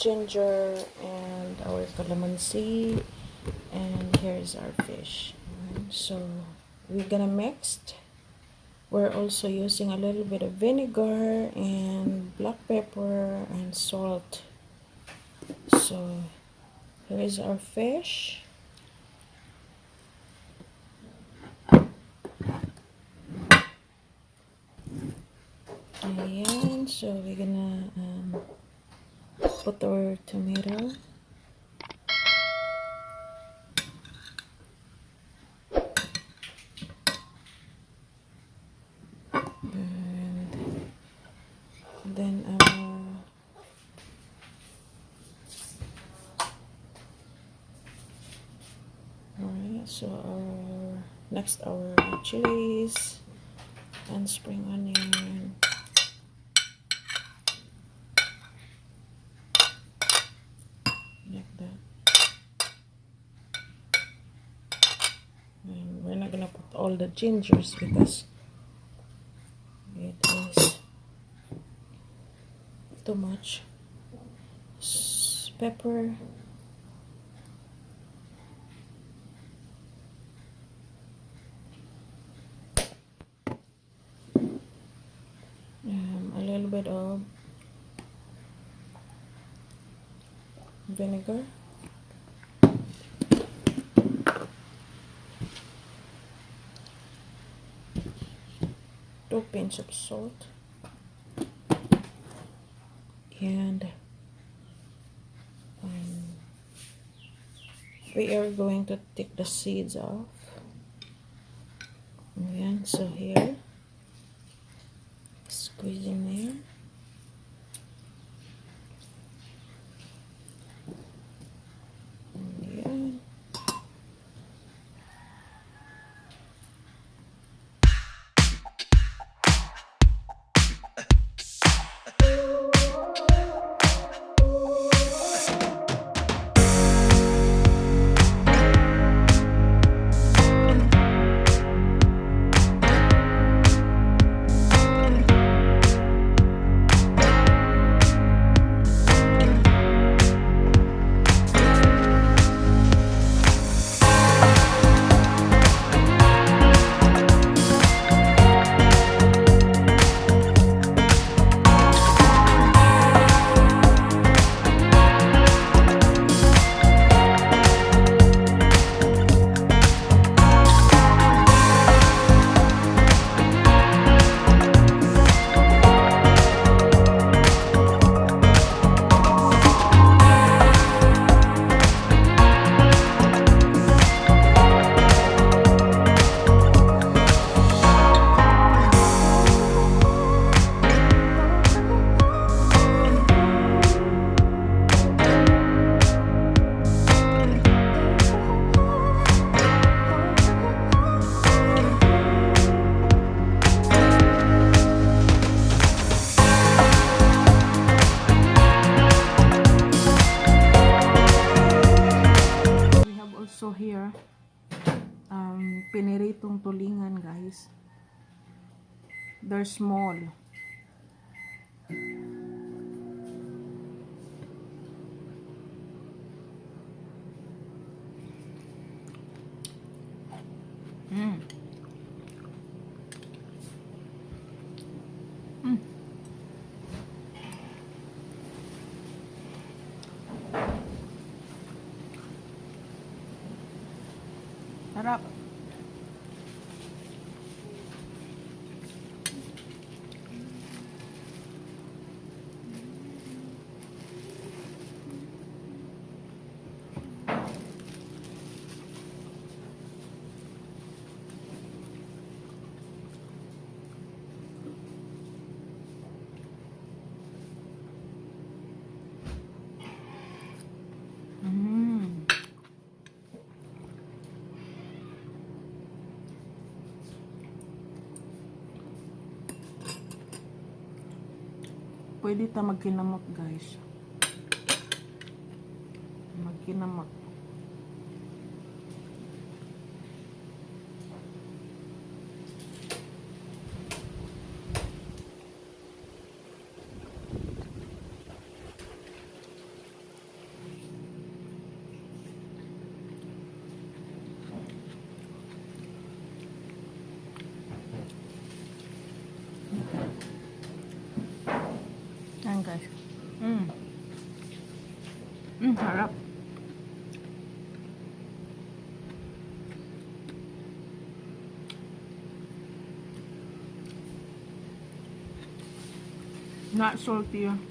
ginger and our calamansi, and here's our fish. So we're gonna mix. We're also using a little bit of vinegar and black pepper and salt. So here is our fish. Ayan, so we're gonna put our tomato. And then alright, so our chilies and spring onion. Like that. And we're not gonna put all the gingers because it is too much. Pepper. A little bit of vinegar. 2 pinches of salt. And we are going to take the seeds off. Ayan, so here, squeeze in there. Ayan. piniritong tulingan, guys. They're small. Mm. Mm. Sarap. Mm. Pwede ta magkinamot, guys. Magkinamot. Yan, guys. Harap. Not salty.